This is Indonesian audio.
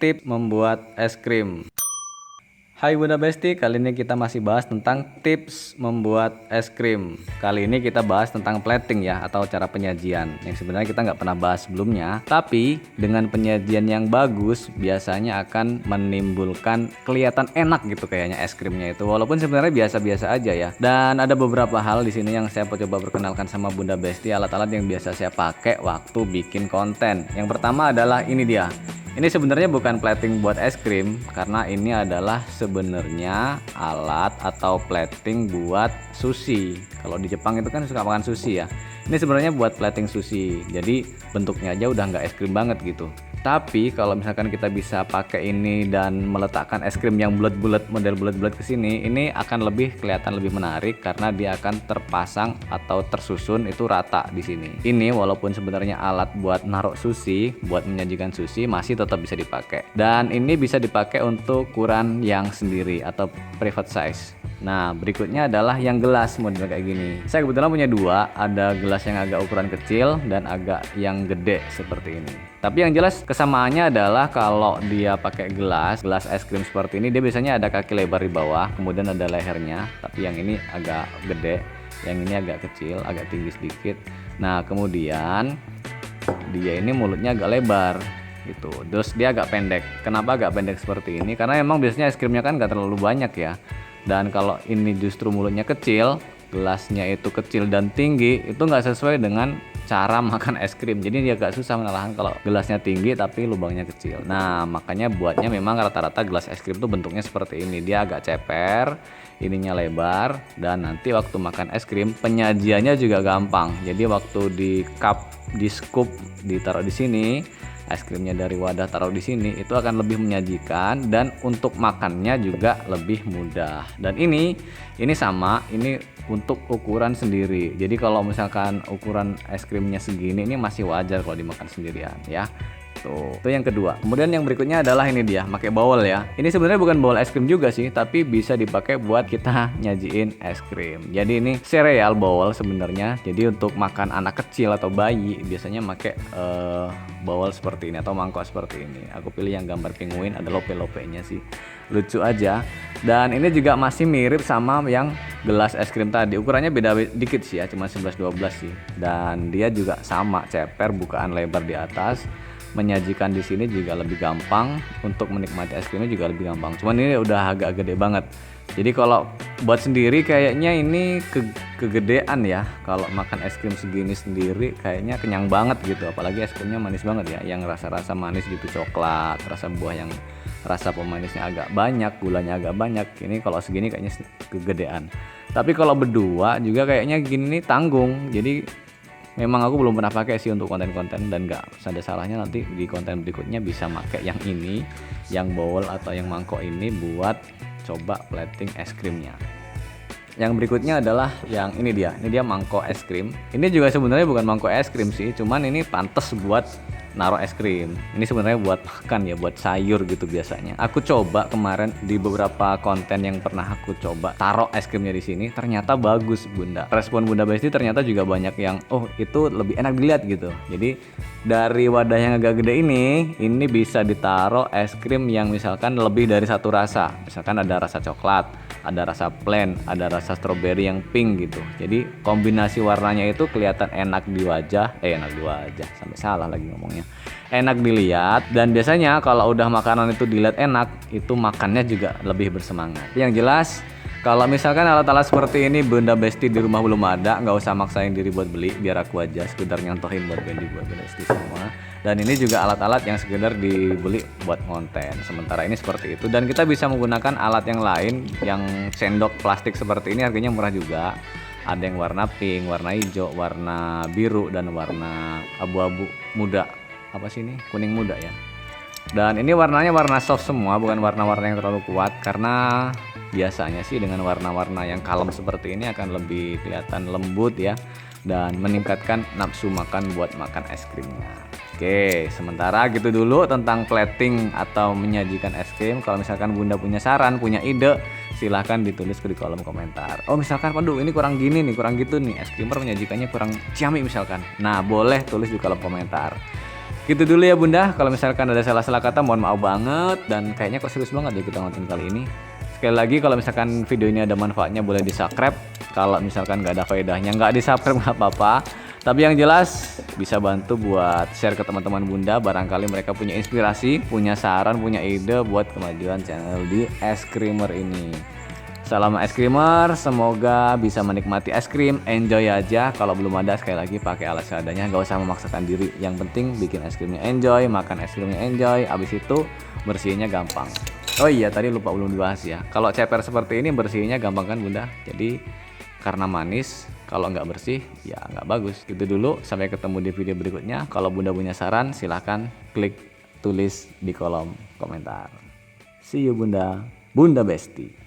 tips membuat es krim. Hai Bunda Besti, kali ini kita masih bahas tentang tips membuat es krim. Kali ini kita bahas tentang plating ya, atau cara penyajian yang sebenarnya kita nggak pernah bahas sebelumnya. Tapi dengan penyajian yang bagus biasanya akan menimbulkan kelihatan enak gitu kayaknya es krimnya itu. Walaupun sebenarnya biasa-biasa aja ya. Dan ada beberapa hal di sini yang saya coba perkenalkan sama Bunda Besti, alat-alat yang biasa saya pakai waktu bikin konten. Yang pertama adalah ini dia. Ini sebenarnya bukan plating buat es krim, karena ini adalah sebenarnya alat atau plating buat sushi. Kalau di Jepang itu kan suka makan sushi ya. Ini sebenarnya buat plating sushi. Jadi bentuknya aja udah nggak es krim banget gitu. Tapi kalau misalkan kita bisa pakai ini dan meletakkan es krim yang bulat-bulat, model bulat-bulat ke sini, ini akan lebih kelihatan lebih menarik karena dia akan terpasang atau tersusun itu rata di sini. Ini walaupun sebenarnya alat buat naruh sushi, buat menyajikan sushi, masih tetap bisa dipakai. Dan ini bisa dipakai untuk ukuran yang sendiri atau private size. Nah, berikutnya adalah yang gelas model kayak gini. Saya kebetulan punya dua, ada gelas yang agak ukuran kecil dan agak yang gede seperti ini. Tapi yang jelas kesamaannya adalah kalau dia pakai gelas es krim seperti ini, dia biasanya ada kaki lebar di bawah, kemudian ada lehernya. Tapi yang ini agak gede, yang ini agak kecil, agak tinggi sedikit. Nah, kemudian dia ini mulutnya agak lebar gitu. Terus dia agak pendek. Kenapa agak pendek seperti ini? Karena emang biasanya es krimnya kan nggak terlalu banyak ya. Dan kalau ini justru mulutnya kecil, gelasnya itu kecil dan tinggi, itu nggak sesuai dengan cara makan es krim. Jadi dia agak susah menahan kalau gelasnya tinggi tapi lubangnya kecil. Nah, makanya buatnya memang rata-rata gelas es krim tuh bentuknya seperti ini. Dia agak ceper, ininya lebar, dan nanti waktu makan es krim penyajiannya juga gampang. Jadi waktu di cup, di scoop, ditaruh di sini, es krimnya dari wadah taruh di sini, itu akan lebih menyajikan dan untuk makannya juga lebih mudah. Dan ini sama, ini untuk ukuran sendiri. Jadi kalau misalkan ukuran es krimnya segini, ini masih wajar kalau dimakan sendirian ya. Tuh, itu yang kedua. Kemudian yang berikutnya adalah ini dia, pakai bowl ya. Ini sebenarnya bukan bowl es krim juga sih, tapi bisa dipakai buat kita nyajiin es krim. Jadi ini cereal bowl sebenarnya. Jadi untuk makan anak kecil atau bayi biasanya pakai bowl seperti ini atau mangkok seperti ini. Aku pilih yang gambar penguin, ada lope-lopenya sih. Lucu aja. Dan ini juga masih mirip sama yang gelas es krim tadi. Ukurannya beda dikit sih ya, cuma 11-12 sih. Dan dia juga sama, ceper, bukaan lebar di atas. Menyajikan di sini juga lebih gampang, untuk menikmati es krimnya juga lebih gampang. Cuman ini udah agak gede banget. Jadi kalau buat sendiri kayaknya ini kegedean ya. Kalau makan es krim segini sendiri kayaknya kenyang banget gitu. Apalagi es krimnya manis banget ya, yang rasa-rasa manis gitu, coklat, rasa buah yang rasa pemanisnya agak banyak, gulanya agak banyak. Ini kalau segini kayaknya kegedean. Tapi kalau berdua juga kayaknya gini tanggung. Jadi memang aku belum pernah pakai sih untuk konten-konten, dan nggak ada salahnya nanti di konten berikutnya bisa pakai yang ini, yang bowl atau yang mangkok ini buat coba plating es krimnya. Yang berikutnya adalah yang ini dia mangkok es krim. Ini juga sebenarnya bukan mangkok es krim sih, cuman ini pantas buat naruh es krim. Ini sebenarnya buat makan ya, buat sayur gitu biasanya. Aku coba kemarin di beberapa konten yang pernah aku coba taruh es krimnya di sini, ternyata bagus Bunda. Respon Bunda Besti ternyata juga banyak yang itu lebih enak dilihat gitu. Jadi dari wadah yang agak gede ini bisa ditaruh es krim yang misalkan lebih dari satu rasa. Misalkan ada rasa coklat, ada rasa plain, ada rasa strawberry yang pink gitu. Jadi kombinasi warnanya itu kelihatan enak di wajah, sampai salah lagi ngomongnya. Enak dilihat, dan biasanya kalau udah makanan itu dilihat enak, itu makannya juga lebih bersemangat. Yang jelas, kalau misalkan alat-alat seperti ini Bunda Besti di rumah belum ada, nggak usah maksain diri buat beli, biar aku aja sekedar nyontohin buat Bunda Besti semua. Dan ini juga alat-alat yang sekedar dibeli buat konten. Sementara ini seperti itu, dan kita bisa menggunakan alat yang lain, yang sendok plastik seperti ini harganya murah juga. Ada yang warna pink, warna hijau, warna biru, dan warna abu-abu muda. Apa sih ini? Kuning muda ya. Dan ini warnanya warna soft semua, bukan warna-warna yang terlalu kuat, karena biasanya sih dengan warna-warna yang kalem seperti ini akan lebih kelihatan lembut ya, dan meningkatkan nafsu makan buat makan es krimnya. Oke, sementara gitu dulu tentang plating atau menyajikan es krim. Kalau misalkan Bunda punya saran, punya ide, silahkan ditulis di kolom komentar. Misalkan, waduh ini kurang gini nih, kurang gitu nih, es krimer menyajikannya kurang ciamik misalkan. Nah, boleh tulis di kolom komentar. Gitu dulu ya Bunda, kalau misalkan ada salah-salah kata mohon maaf banget. Dan kayaknya kok serius banget ya kita nonton kali ini. Sekali lagi kalau misalkan video ini ada manfaatnya boleh di subscribe. Kalau misalkan nggak ada faedahnya nggak di subscribe nggak apa-apa. Tapi yang jelas bisa bantu buat share ke teman-teman Bunda. Barangkali mereka punya inspirasi, punya saran, punya ide buat kemajuan channel di Es Creamer ini. Salam es creamer, semoga bisa menikmati es krim, enjoy aja. Kalau belum ada sekali lagi pakai alat seadanya, nggak usah memaksakan diri. Yang penting bikin es krimnya enjoy, makan es krimnya enjoy. Abis itu bersihnya gampang. Oh iya tadi lupa belum dibahas ya. Kalau ceper seperti ini bersihnya gampang kan Bunda? Jadi karena manis, kalau nggak bersih ya nggak bagus. Gitu dulu, sampai ketemu di video berikutnya. Kalau Bunda punya saran silahkan klik tulis di kolom komentar. See you Bunda, Bunda Besti.